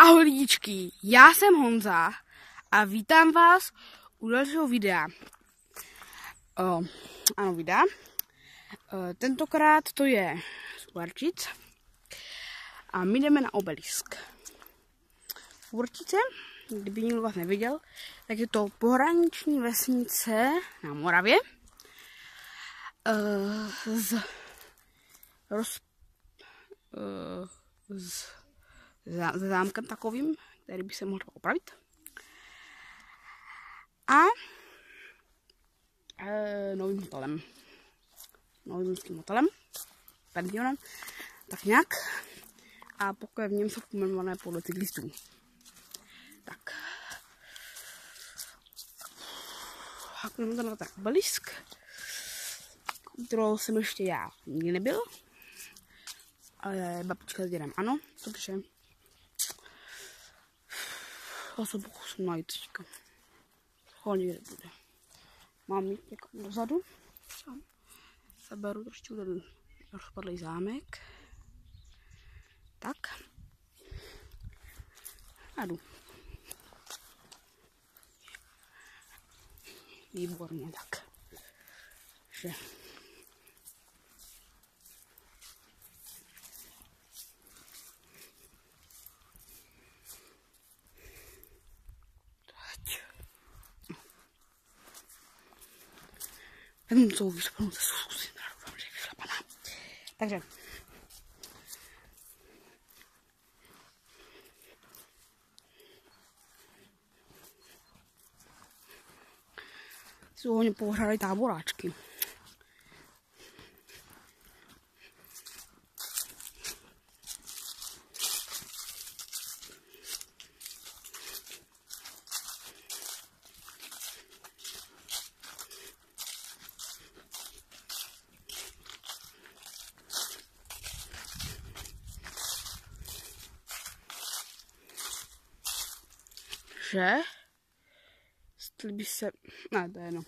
Ahoj lidičky, já jsem Honza a vítám vás u dalšího videa. Tentokrát to je z Určic a my jdeme na obelisk. Určice, kdyby někdo vás neviděl, tak je to pohraniční vesnice na Moravě s zámkem takovým, který by se mohl opravit. A novým hotelem. Novým hotelem. Penzionem. Tak nějak. A pokoje v něm jsou pojmenované podle cyklistů. Tak. Hakujeme to na ten obelisk, kterou jsem ještě já nikdy nebyl. Ale babička s dědem ano, takže já se pokusím najít teďka. Ho někde bude. Mám jít někam dozadu. Zaberu trošku ten rozpadlý zámek. Tak. A jdu. Výborně, tak. Že. Ten jsou vyšlapanou, to zkusím, doufám, že je vyšlapaná. Takže. Jsou hodně pohřádali táboráčky. Že? Jestli by se... Ne, to je jedno.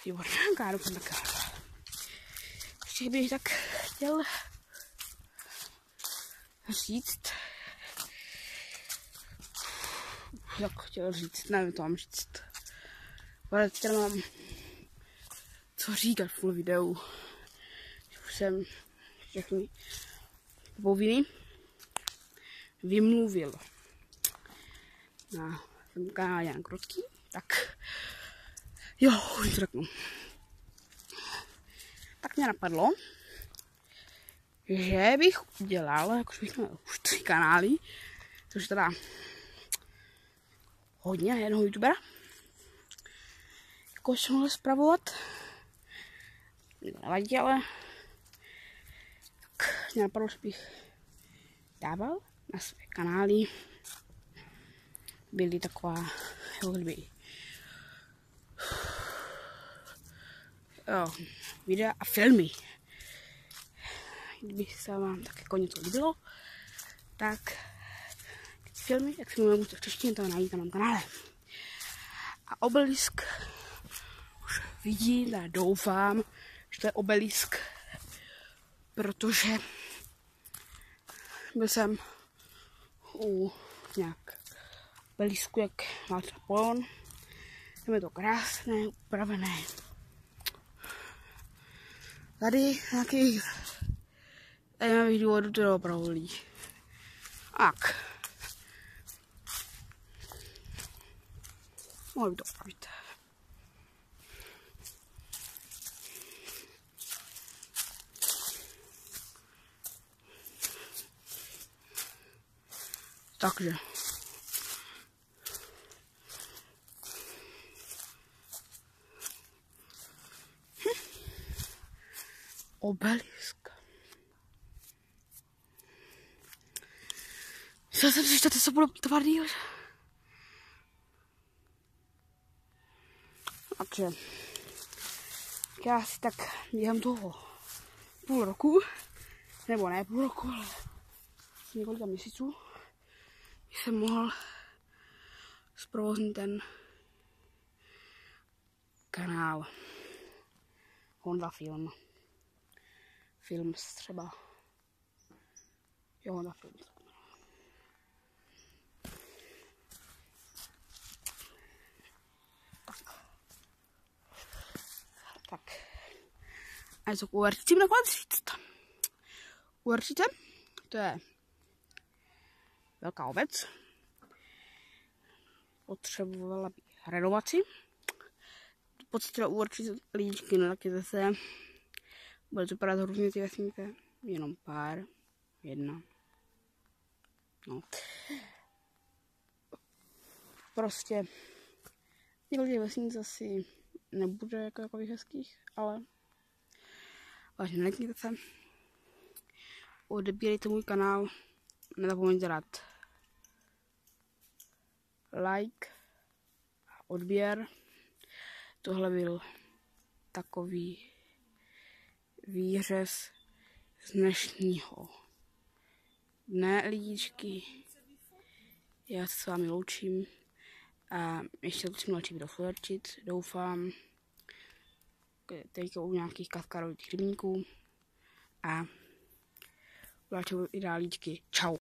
Výborně, káru, tak. Ještě bych tak chtěl říct. Nevím, to mám říct. Ale teď mám co říkat v videu. Už jsem všechny povinný vymluvil na tom kanále Jan Krotký, tak jo, už to řeknu. Tak mě napadlo, že bych udělal, jakož bych měl už 3 kanály, což teda hodně na jednoho youtubera, jakož jsem mohl zpravovat, nevadí, ale tak mě napadlo, že bych dával na své kanály, byly taková, jako kdyby, videa a filmy. Kdyby se vám tak jako něco líbilo, tak filmy, jak si můžeme v češtině, to najít na mém kanále. A obelisk už vidím a doufám, že to je obelisk, protože byl jsem u nějak obelisku, jak má Napoleon. Je to krásné, upravené. Tady nějakých zajímavých důvodů to opravdu. Tak. Mohli by to opravit. Takže. Obelisk. Já jsem si, že to se bude tvrdý. Takže já si tak během toho půl roku, nebo ne půl roku, ale několika měsíců, jsem mohl zprovoznit ten kanál Honza Film. Films třeba. Jo, tak to. Tak. A co k uherčím nakonec říct? Uherčice, to je velká obec. Potřebovala by renovaci. Pocítila uherčice líčky, no taky zase bude to vypadat hrozně ty vesnice. Jenom pár. Jedna. No. Prostě těch vesnic asi nebude jako takových hezkých, ale vážně nekněte se. Odebírejte můj kanál, nezapomeňte dát like a odběr. Tohle byl takový výřez z dnešního dne, lidičky. Já se s vámi loučím a ještě musím další video fulerčit, doufám. Teďka u nějakých kaskarových rybníků a další ideálíčky. Čau.